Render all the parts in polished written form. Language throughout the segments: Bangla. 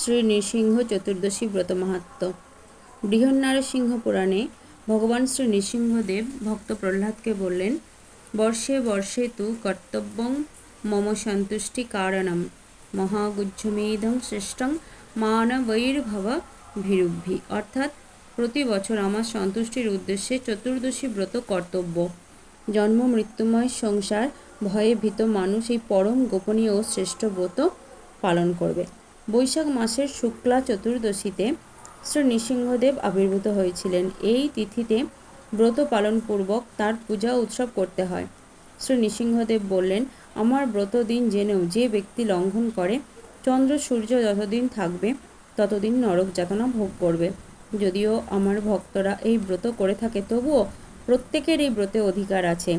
শ্রী নৃসিংহ চতুর্দশী ব্রত মাহাত্ম্য। বৃহন্নারসিংহ পুরাণে ভগবান শ্রী নৃসিংহদেব ভক্ত প্রহ্লাদকে বললেন, বর্ষে বর্ষে তু কর্তব্যং মম সন্তুষ্টি কারণম মহাগুহ্যমেধং শ্রেষ্ঠং মানবৈর্ভব ভীরুভি। অর্থাৎ প্রতি বছর আমার সন্তুষ্টির উদ্দেশ্যে চতুর্দশী ব্রত কর্তব্য। জন্ম মৃত্যুময় সংসার ভয়ে ভীত মানুষ এই পরম গোপনীয় ও শ্রেষ্ঠ ব্রত পালন করবে। বৈশাখ মাসের শুক্লা চতুর্দশীতে শ্রী নৃসিংহদেব আবির্ভূত হয়েছিলেন। এই তিথিতে ব্রত পালনপূর্বক তার পূজা উৎসব করতে হয়। শ্রী নৃসিংহদেব বললেন, আমার ব্রত দিন জেনেও যে ব্যক্তি লঙ্ঘন করে, চন্দ্র সূর্য যতদিন থাকবে ততদিন নরক যাতনা ভোগ করবে। যদিও আমার ভক্তরা এই ব্রত করে থাকে, তবুও প্রত্যেকের এই ব্রতে অধিকার আছে।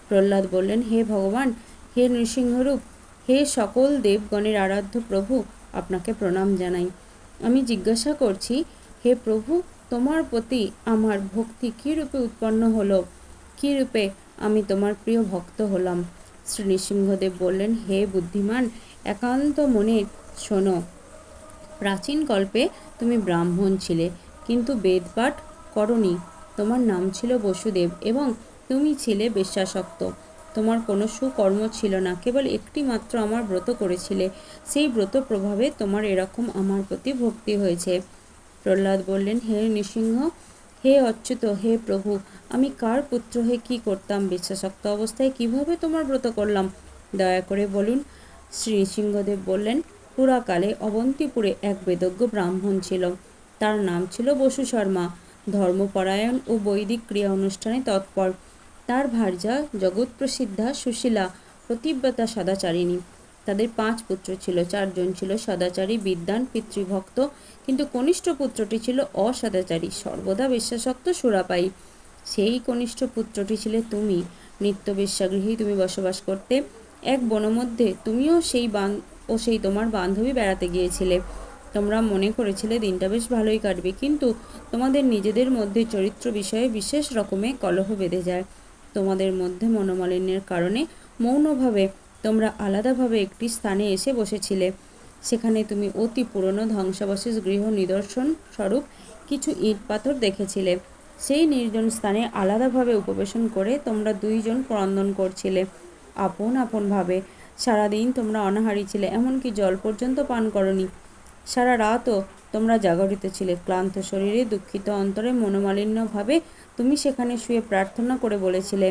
প্রহ্লাদ বললেন, হে ভগবান, হে নৃসিংহরূপ, হে সকল দেবগণের আরাধ্য প্রভু, আপনাকে প্রণাম জানাই। আমি জিজ্ঞাসা করছি, হে প্রভু, তোমার প্রতি আমার ভক্তি কী রূপে উৎপন্ন হলো? কী রূপে আমি তোমার প্রিয় ভক্ত হলাম? শ্রী নৃসিংহদেব বললেন, হে বুদ্ধিমান, একান্ত মনে শোনো। প্রাচীন কল্পে তুমি ব্রাহ্মণ ছিলে, কিন্তু বেদপাঠ করনি। তোমার নাম ছিল বসুদেব এবং তুমি ছিলে বেশ্যাসক্ত। তোমার কোনো সুকর্ম ছিল না, কেবল একটি মাত্র আমার ব্রত করেছিলে। সেই ব্রত প্রভাবে তোমার এরকম আমার প্রতি ভক্তি হয়েছে। প্রহ্লাদ বললেন, হে নৃসিংহ, হে অচ্যুত, হে প্রভু, আমি কার পুত্র হয়ে কি করতাম? বেশ্যাসক্ত অবস্থায় কিভাবে তোমার ব্রত করলাম? দয়া করে বলুন। শ্রী নৃসিংহদেব বললেন, পুরাকালে অবন্তিপুরে এক বেদজ্ঞ ব্রাহ্মণ ছিল। তার নাম ছিল বসু শর্মা। ধর্মপরায়ণ ও বৈদিক ক্রিয়া অনুষ্ঠানে তৎপর। তার ভার্যা জগৎপ্রসিদ্ধা সুশীলা প্রতিব্রতা সদাচারিণী। তাদের 5 পুত্র ছিল। 4 জন ছিল সদাচারী, বিদ্বান, পিতৃভক্ত, কিন্তু কনিষ্ঠ পুত্রটি ছিল অসদাচারী, সর্বদা বেশ্যাসক্ত, সুরাপায়ী। সেই কনিষ্ঠ পুত্রটি ছিলে তুমি। নিত্য বেশ্যাগৃহেই তুমি বসবাস করতে। এক বনমধ্যে তুমিও সেই তোমার বান্ধবী বেড়াতে গিয়েছিলে। তোমরা মনে করেছিলে দিনটা বেশ ভালোই কাটবে, কিন্তু তোমাদের নিজেদের মধ্যে চরিত্র বিষয়ে বিশেষ রকমে কলহ বেঁধে যায়। তোমাদের মধ্যে মনোমালিন্যের কারণে মৌনভাবে তোমরা আলাদাভাবে একটি স্থানে এসে বসেছিলে। সেখানে তুমি অতি পুরনো ধ্বংসাবশেষ গৃহ নিদর্শন স্বরূপ কিছু ইট পাথর দেখেছিলে। সেই নির্জন স্থানে আলাদাভাবে উপবেশন করে তোমরা 2 জন ক্রন্দন করছিলে আপন আপন ভাবে। সারাদিন তোমরা অনাহারী ছিলে, এমনকি জল পর্যন্ত পান করনি। সারা রাতও তোমরা জাগরিত ছিলে। ক্লান্ত শরীরে, দুঃখিত অন্তরে, মনোমালিন্যভাবে তুমি সেখানে শুয়ে প্রার্থনা করে বলেছিলে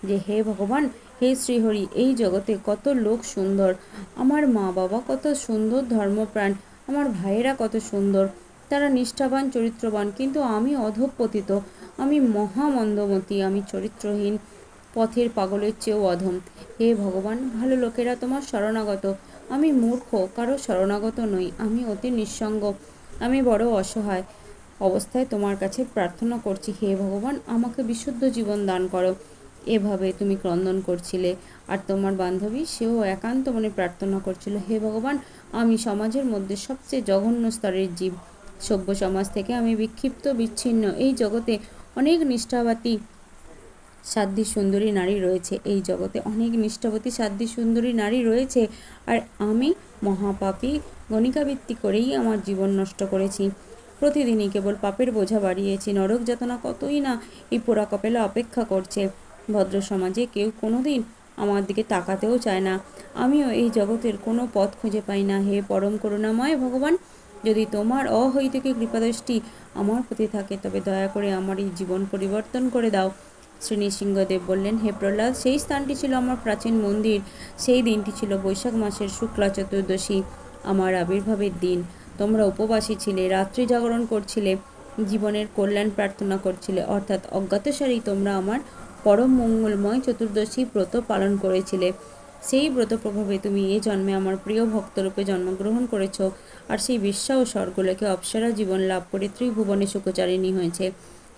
যে, হে ভগবান, হে শ্রীহরি, এই জগতে কত লোক সুন্দর। আমার মা বাবা কত সুন্দর ধর্মপ্রাণ, আমার ভাইয়েরা কত সুন্দর, তারা নিষ্ঠাবান, চরিত্রবান, কিন্তু আমি অধঃপতিত, আমি মহামন্দমতি, আমি চরিত্রহীন, পথের পাগলের চেয়েও অধম। হে ভগবান, ভালো লোকেরা তোমার শরণাগত, আমি মূর্খ, কারো শরণাগত নই। আমি অতি নিঃসঙ্গ, আমি বড় অসহায় অবস্থায় তোমার কাছে প্রার্থনা করছি। হে ভগবান, আমাকে বিশুদ্ধ জীবন দান করো। এভাবে তুমি ক্রন্দন করছিলে। আর তোমার বান্ধবী, সেও একান্ত মনে প্রার্থনা করছিল, হে ভগবান, আমি সমাজের মধ্যে সবচেয়ে জঘন্য স্তরের জীব। সভ্য সমাজ থেকে আমি বিক্ষিপ্ত, বিচ্ছিন্ন। এই জগতে অনেক নিষ্ঠাবাতী সাধ্বী সুন্দরী নারী রয়েছে। এই জগতে অনেক নিষ্ঠাবতী সাধ্বী সুন্দরী নারী রয়েছে, আর আমি মহাপাপী গণিকাবৃত্তি করেই আমার জীবন নষ্ট করেছি। প্রতিদিনই কেবল পাপের বোঝা বাড়িয়েছি। নরক যাতনা কতই না এই পোড়া কপালে অপেক্ষা করছে। ভদ্র সমাজে কেউ কোনোদিন আমার দিকে তাকাতেও চায় না। আমিও এই জগতের কোনো পথ খুঁজে পাই না। হে পরম করুণাময় ভগবান, যদি তোমার অহৈতুকী কৃপাদৃষ্টি আমার প্রতি থাকে, তবে দয়া করে আমার এই জীবন পরিবর্তন করে দাও। শ্রী নৃসিংহদেব বললেন, হে প্রহ্লাদ, সেই স্থানটি ছিল আমার প্রাচীন মন্দির। সেই দিনটি ছিল বৈশাখ মাসের শুক্লা চতুর্দশী, আমার আবির্ভাবের দিন। তোমরা উপবাসী ছিলে, রাত্রি জাগরণ করছিলে, জীবনের কল্যাণ প্রার্থনা করছিলে, অর্থাৎ অজ্ঞাতসারেই তোমরা আমার পরম মঙ্গলময় চতুর্দশী ব্রত পালন করেছিলে। সেই ব্রত প্রভাবে তুমি এ জন্মে আমার প্রিয় ভক্তরূপে জন্মগ্রহণ করেছ, আর সেই বিশ্বা ও স্বর্গলোকে অপ্সরা জীবন লাভ করে ত্রিভুবনে সুখচারিণী হয়েছে।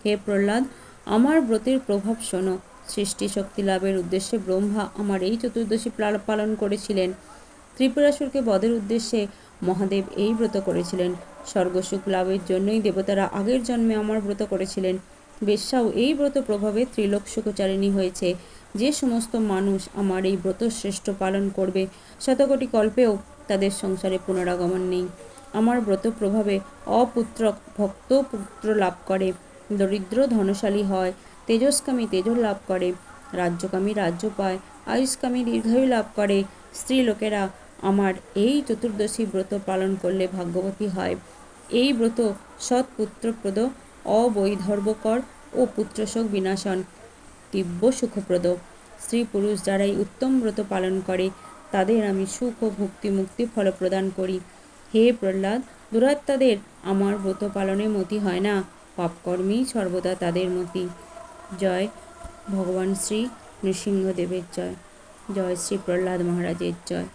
হে প্রহ্লাদ, আমার ব্রতের প্রভাব শোনো। সৃষ্টি শক্তি লাভের উদ্দেশ্যে ব্রহ্মা আমার এই চতুর্দশী পালন করেছিলেন। ত্রিপুরাসুরকে বধের উদ্দেশ্যে মহাদেব এই ব্রত করেছিলেন। স্বর্গসুখ লাভের জন্যই দেবতারা আগের জন্মে আমার ব্রত করেছিলেন। বেশ্যাও এই ব্রত প্রভাবে ত্রিলোক সুখচারিণী হয়েছে। যে সমস্ত মানুষ আমার এই ব্রত শ্রেষ্ঠ পালন করবে, শতকোটি কল্পেও তাদের সংসারে পুনরাগমন নেই। আমার ব্রত প্রভাবে অপুত্র ভক্ত পুত্র লাভ করে, দরিদ্র ধনশালী হয়, তেজস্কামী তেজ লাভ করে, রাজ্যকামী রাজ্য পায়, আয়ুষ্কামী দীর্ঘায়ু লাভ করে। স্ত্রী লোকেরা আমার এই চতুর্দশী ব্রত পালন করলে ভাগ্যবতী হয়। এই ব্রত সৎ পুত্রপ্রদ, অবৈধর্বকর ও পুত্রশোক বিনাশন, দিব্য সুখপ্রদ। স্ত্রী পুরুষ যারা এই উত্তম ব্রত পালন করে তাদের আমি সুখ ও ভক্তি মুক্তি ফল প্রদান করি। হে প্রহ্লাদ, দুরাত্মাদের আমার ব্রত পালনে মতি হয় না, পাপকর্মেই সর্বদা তাদের মতি। জয় ভগবান শ্রী নৃসিংহদেবের জয়। জয় শ্রী প্রহ্লাদ মহারাজের জয়।